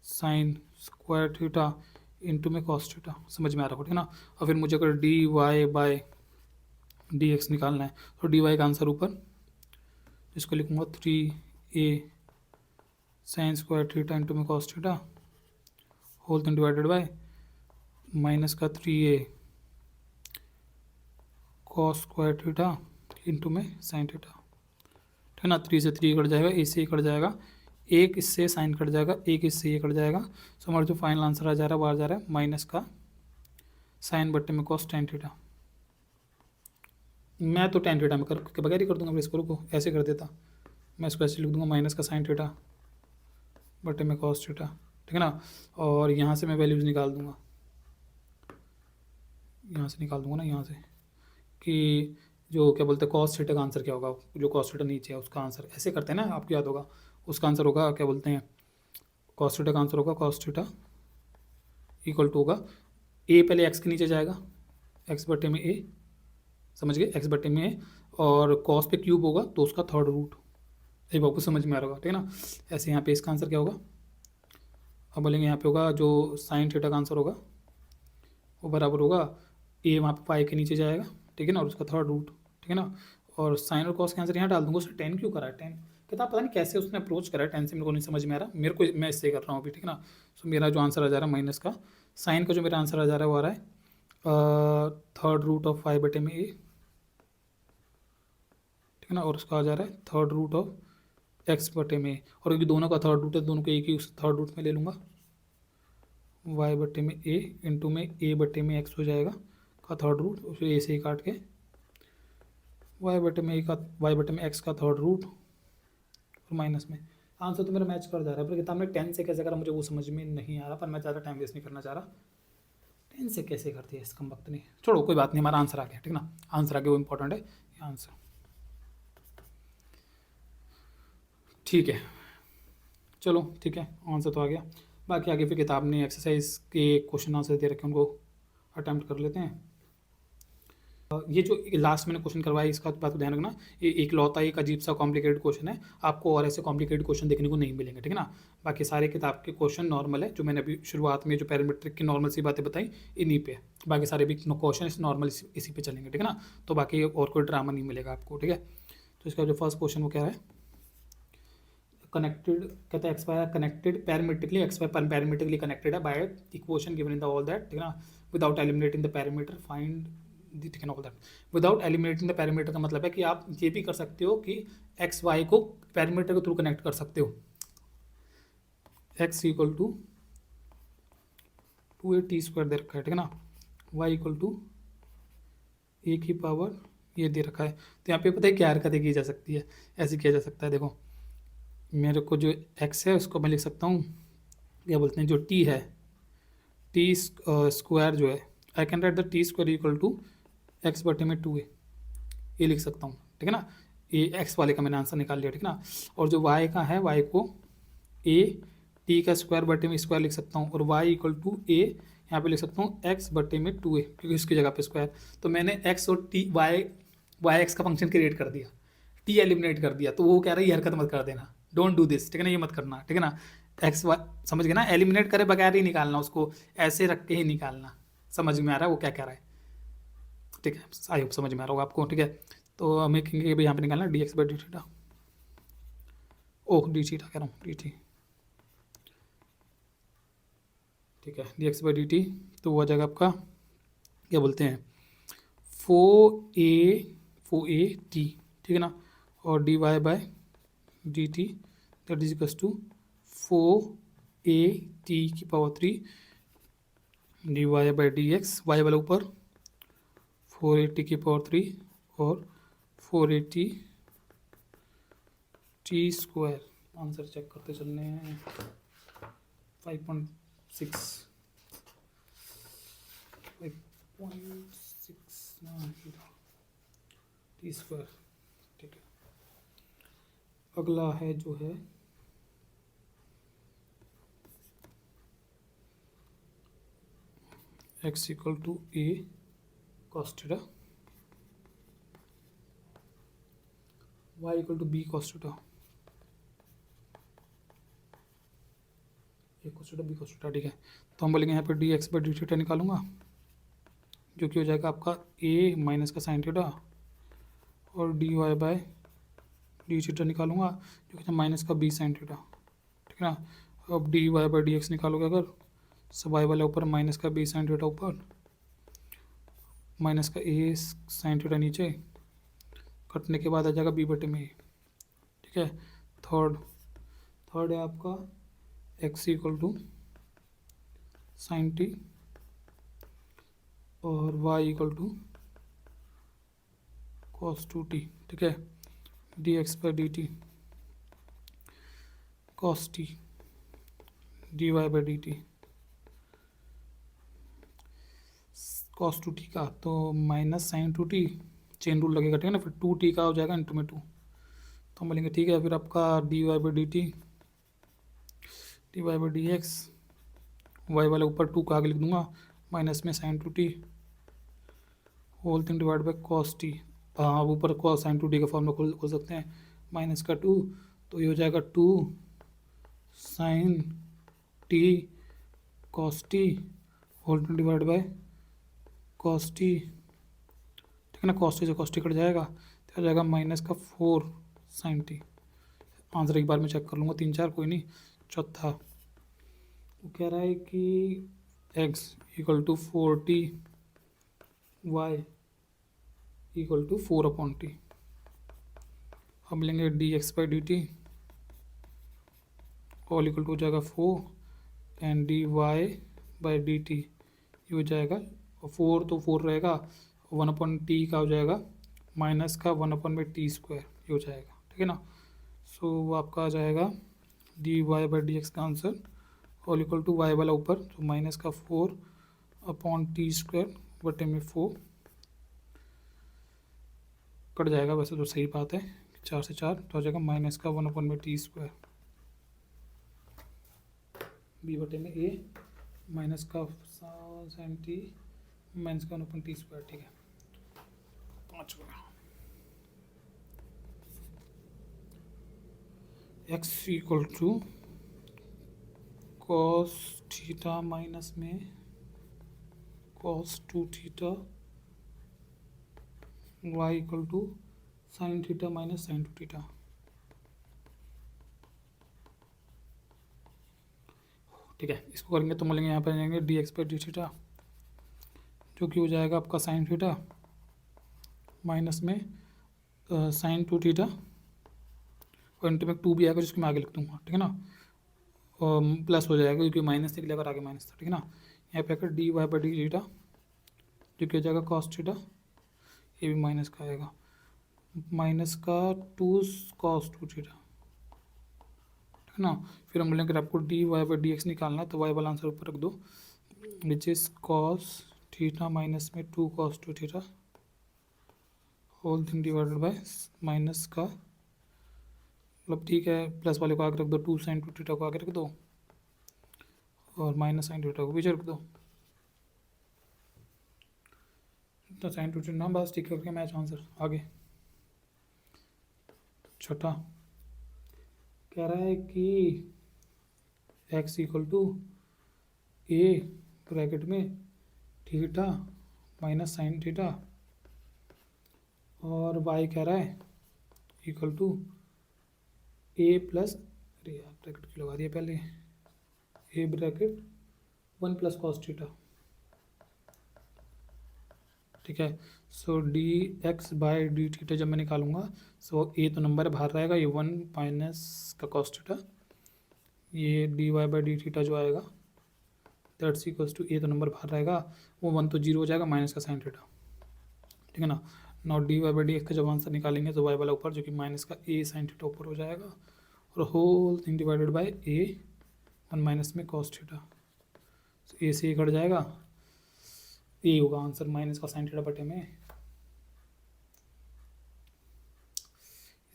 साइन स्क्वायर थीटा इंटू में कॉस थीटा। समझ में आ रहा हो, ठीक है ना। और फिर मुझे अगर d y by d x निकालना है तो डी वाई का आंसर ऊपर, इसको लिखूंगा 3a sine square theta into में cos theta whole thing divided by minus का 3a cos square theta into में साइन थीटा, ठीक है ना। 3 से 3 कट जाएगा, ए से कट जाएगा, एक इससे साइन कट जाएगा, एक इससे ये कट जाएगा। सो हमारा जो फाइनल आंसर आ जा रहा है वो आ जा रहा है माइनस का साइन बट्टे में कॉस टेन थीटा। मैं तो टेन थीटा में कर के बगैर ही कर दूंगा, मैं इसको रुको ऐसे कर देता, मैं इसको ऐसे लिख दूंगा माइनस का साइन थीटा बट्टे में कॉस थीटा, ठीक है ना। और यहाँ से मैं वैल्यूज़ निकाल दूंगा, यहाँ से निकाल दूंगा ना, यहाँ से कि जो क्या बोलते हैं कॉस थीटा का आंसर क्या होगा, जो कॉस थीटा नीचे है उसका आंसर ऐसे करते हैं ना, आपको याद होगा, उसका आंसर होगा क्या बोलते हैं, कॉस थीटा का आंसर होगा कॉस थीटा इक्वल टू होगा ए, पहले एक्स के नीचे जाएगा, एक्स बटे में ए, समझ गए, एक्स बटे में ए, और कॉस पे क्यूब होगा तो उसका थर्ड रूट, ये आपको समझ में आ रहा होगा, ठीक है ना। ऐसे यहाँ पे इसका आंसर क्या होगा, अब बोलेंगे यहाँ पे होगा जो साइन थीटा का आंसर होगा वो बराबर होगा ए, वहाँ पे पाई के नीचे जाएगा, ठीक है ना, और उसका थर्ड रूट, ठीक है ना। और साइन और कॉस के आंसर यहाँ डाल दूंगा। उसने 10 क्यों करा है, 10 किताब पता नहीं कैसे उसने अप्रोच करा है, 10 से मेरे को नहीं समझ में आ रहा, मेरे को मैं इससे कर रहा हूँ अभी, ठीक है ना। सो मेरा जो आंसर आ जा रहा है माइनस का साइन का जो मेरा आंसर आ जा रहा है वो आ रहा है थर्ड रूट ऑफ 5 बटे में ए, ठीक है ना, और उसका आ जा रहा है थर्ड रूट ऑफ एक्स बटे में, और क्योंकि दोनों का थर्ड रूट है दोनों को एक ही उस थर्ड रूट में ले लूँगा, वाई बटे में ए इंटू में ए बटे में एक्स हो जाएगा का थर्ड रूट, फिर ए से ही काट के वाई बटे में ए का वाई बटे में एक्स का थर्ड रूट और माइनस में। आंसर तो मेरा मैच कर जा रहा है, पर किताब में 10 से कैसे करा मुझे वो समझ में नहीं आ रहा, पर मैं ज़्यादा टाइम वेस्ट नहीं करना चाह रहा। 10 से कैसे करती है इस कम वक्त नहीं, छोड़ो कोई बात नहीं, हमारा आंसर आ गया, ठीक है ना, आंसर आ गया वो इंपॉर्टेंट है, ये आंसर ठीक है। चलो ठीक है, आंसर तो आ गया, बाकी आगे फिर किताब ने एक्सरसाइज के क्वेश्चन आंसर दे रखे हैं, उनको अटैम्प्ट कर लेते हैं। ये जो लास्ट मैंने क्वेश्चन करवाया इसका बात को ध्यान रखना, ये एक लौता एक अजीब सा कॉम्प्लिकेटेड क्वेश्चन है, आपको और ऐसे कॉम्प्लिकेटेड क्वेश्चन देखने को नहीं मिलेंगे, ठीक है ना। बाकी सारे किताब के क्वेश्चन नॉर्मल है, जो मैंने अभी शुरुआत में जो पैरामीट्रिक की नॉर्मल सी बातें बताई इन्हीं पे, बाकी सारे भी क्वेश्चन नॉर्मल इसी पे चलेंगे, ठीक है ना। तो बाकी और कोई ड्रामा नहीं मिलेगा आपको, ठीक है। तो इसका जो फर्स्ट क्वेश्चन वो क्या है, कनेक्टेड कहता है X Y connected parametrically, X Y parametrically connected है by equation given in the all that, ठीक है ना, without eliminating the parameter find the, ठीक है ना, all that. Without eliminating the parameter का मतलब है कि आप ये भी कर सकते हो कि एक्स वाई को पैरामीटर के थ्रू कनेक्ट कर सकते हो, X equal to 2a square दे रखा है, ठीक है ना, वाई इक्वल टू ए की पावर ये दे रखा है। तो यहाँ पे पता है क्या हरकतें की जा सकती है, ऐसे किया जा सकता है, देखो मेरे को जो x है उसको मैं लिख सकता हूँ, क्या बोलते हैं जो t है, t स्क्वायर जो है, I can write the t square equal to x बटे में 2a, ये लिख सकता हूँ, ठीक है ना। ये x वाले का मैंने आंसर निकाल लिया, ठीक है ना। और जो y का है y को a t का स्क्वायर बटे में स्क्वायर लिख सकता हूँ, और y इक्वल टू a यहाँ पे लिख सकता हूँ x बटे में 2a, क्योंकि इसकी जगह पे स्क्वायर, तो मैंने x और t y x का फंक्शन क्रिएट कर दिया, t एलिमिनेट कर दिया, तो वो कह रहा है ये हरकत मत कर देना, डोंट डू दिस, ठीक है ना, ये मत करना, ठीक है ना। एक्स वाई समझ गए ना, एलिमिनेट करे बगैर ही निकालना, उसको ऐसे रख के ही निकालना, समझ में आ रहा है वो क्या कह रहा है, ठीक है, आई होप समझ में आ रहा होगा आपको, ठीक है। तो हमें कहेंगे भाई यहाँ पे निकालना D x by D theta, oh D theta कह रहा हूँ, डी टी, ठीक है, D x by D T, तो वो आ जाएगा आपका क्या बोलते हैं 4a t, ठीक है ना, और d Y by D t that is equals to 4a t की power 3 d Y by D x, y वाला ऊपर 4a t की पावर 3 और 4a t square, answer check करते चलने हैं 5.6 6 टी स्क्वायर। ठीक है, अगला है जो है x equal to A cos theta, y equal to b cos theta, a cos theta b cos theta. ठीक है, तो हम बोलेंगे यहाँ पे d x by D theta निकालूंगा, जो कि हो जाएगा आपका a माइनस का साइन थीटा, और d y by d theta निकालूंगा, जो कि माइनस का बी साइन थीटा। ठीक है ना। अब d Y by D x निकालोगे अगर, सब वाई वाले ऊपर, माइनस का बी साइन थीटा ऊपर, माइनस का ए साइन थीटा नीचे, कटने के बाद आ जाएगा बी बटे में ए। ठीक है, थर्ड है आपका X equal to sine T, और Y equal to cos two T. ठीक है, D x by D T cos T, D Y by D T cos two T का, तो minus sine two T, chain rule लगेगा। ठीक है ना, फिर टू टी का हो जाएगा इंटू में टू, तो हम बोलेंगे ठीक है। फिर आपका d Y by D t, D Y by D x, y वाले ऊपर टू का आगे लिख दूंगा, माइनस में sine two t whole thing divide by cos t. हाँ, अब ऊपर कॉस साइन टू टी का फॉर्मूला खोल सकते हैं, माइनस का टू, तो ये हो जाएगा two sine t cos t whole thing divide by cos t. ठीक है ना, कॉस टी से कॉस टी कट जाएगा, तो हो जाएगा माइनस का 4 साइन टी। आंसर एक बार में चेक कर लूँगा, 3 4 कोई नहीं। चौथा वो कह रहा है कि x equal to 4t, y equal to 4/t। अब लेंगे d x by D t all equal to हो जाएगा 4 and d Y by D t, ये हो जाएगा 4 तो 4 रहेगा, 1/t का हो जाएगा माइनस का 1/t स्क्वायर, ये हो जाएगा। ठीक है ना, सो आपका आ जाएगा D Y by D x का answer all equal to Y वाला ऊपर, तो माइनस का 4/t स्क्वायर बटे में 4 कट जाएगा, वैसे तो सही बात है, 4 से 4 तो आ जाएगा माइनस का 1/t स्क्वायर, बी बटे में ए माइनस का साइन टी माइनस का 1/t स्क्वायर। ठीक है, पाँचवा X equal to cos theta minus में cos two theta, Y equal to sine theta minus sine two theta. ठीक है, इसको करेंगे तो मिलेंगे यहाँ पर जाएंगे D x by D theta, जो कि हो जाएगा आपका साइन थीटा माइनस में साइन टू थीटा, और इंटू में 2 भी आएगा जिसको मैं आगे लिख दूँगा। ठीक है ना, प्लस हो जाएगा क्योंकि माइनस निकलेगा और आगे माइनस था। ठीक है ना, यहाँ पे आकर d Y by D theta, जो कि हो जाएगा कॉस थीटा, ये भी माइनस का आएगा, माइनस का 2 कॉस टू थीटा। ठीक है ना, फिर हम बोलेंगे आपको d Y by D x निकालना है, तो वाई वाला आंसर ऊपर रख दो, which is cos theta minus में 2 cos two theta whole thing divided by minus का, मतलब ठीक है, प्लस वाले को आगे रख दो, 2 साइन टू थीटा को आगे रख दो, और माइनस साइन थीटा को पीछे रख दो, तो साइन टू थीटा ना बस ठीक करके मैच आंसर आगे। छठा कह रहा है कि x equal to a bracket में थीटा माइनस साइन थीटा, और y कह रहा है इक्वल टू ए प्लस, अरे यार ब्रैकेट क्यों लगा दिया पहले, A bracket 1 plus cos theta. ठीक है, so D x by D theta जब मैं निकालूंगा, सो ए तो नंबर बाहर रहेगा, ये 1 माइनस का कॉस थीटा, ये d Y by D theta जो आएगा दैट्स इक्वल्स टू ए तो नंबर बाहर रहेगा, वो 1 तो 0 हो जाएगा माइनस का साइन थीटा। ठीक है ना, not d Y by D x का जब आंसर निकालेंगे तो वाई वाला ऊपर, जो कि माइनस का ए साइन थीटा ऊपर हो जाएगा, और whole thing divided by a 1 minus में कॉस थीटा, ए से ए कट जाएगा, यही होगा आंसर, माइनस का साइन थीटा बटे में।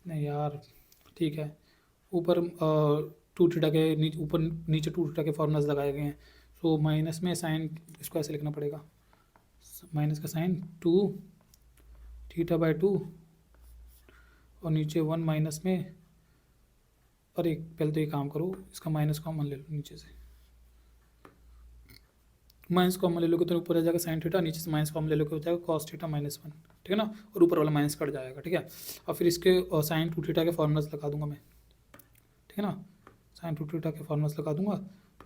नहीं यार, ठीक है, ऊपर टू थीटा के नीचे, ऊपर नीचे टू थीटा के फॉर्मूलाज लगाए गए हैं। सो माइनस में साइन, इसको ऐसे लिखना पड़ेगा, माइनस का sign two theta by to, और नीचे वन माइनस में, अरे पहले तो ये काम करो, इसका माइनस कॉमन ले लो नीचे से, माइनस कॉमन ले लोगे तो ऊपर आ जाएगा साइन थीटा, नीचे से माइनस कॉमन ले लोगे हो जाएगा कॉस थीटा माइनस वन, ठीक है ना, और ऊपर वाला माइनस कट जाएगा, ठीक है। और फिर इसके साइन टू थीटा के फॉर्मूलाज लगा दूंगा मैं, ठीक है ना, साइन टू थीटा के फॉर्मूलाज लगा दूंगा।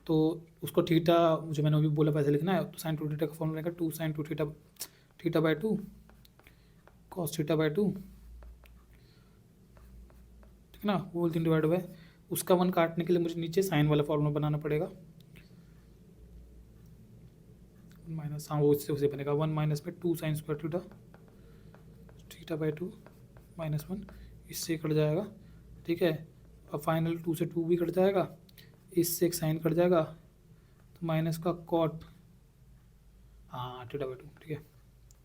तो उसको थीटा, जो मैंने अभी बोला वैसे लिखना है, तो साइन टू थीटा का फॉर्मूला रहेगा two sine two theta, theta by two cos theta by two, ठीक है ना, होल थिंग डिवाइड बाय, उसका वन काटने के लिए मुझे नीचे साइन वाला फॉर्मूला बनाना पड़ेगा, माइनस, हाँ वो इससे उसे बनेगा वन माइनस में two sine square theta, theta by two minus one, इससे कट जाएगा, ठीक है। अब फाइनल टू से टू भी कट जाएगा, इससे एक साइन कट जाएगा, तो माइनस का कॉट, हाँ थीटा बाई टू, ठीक है।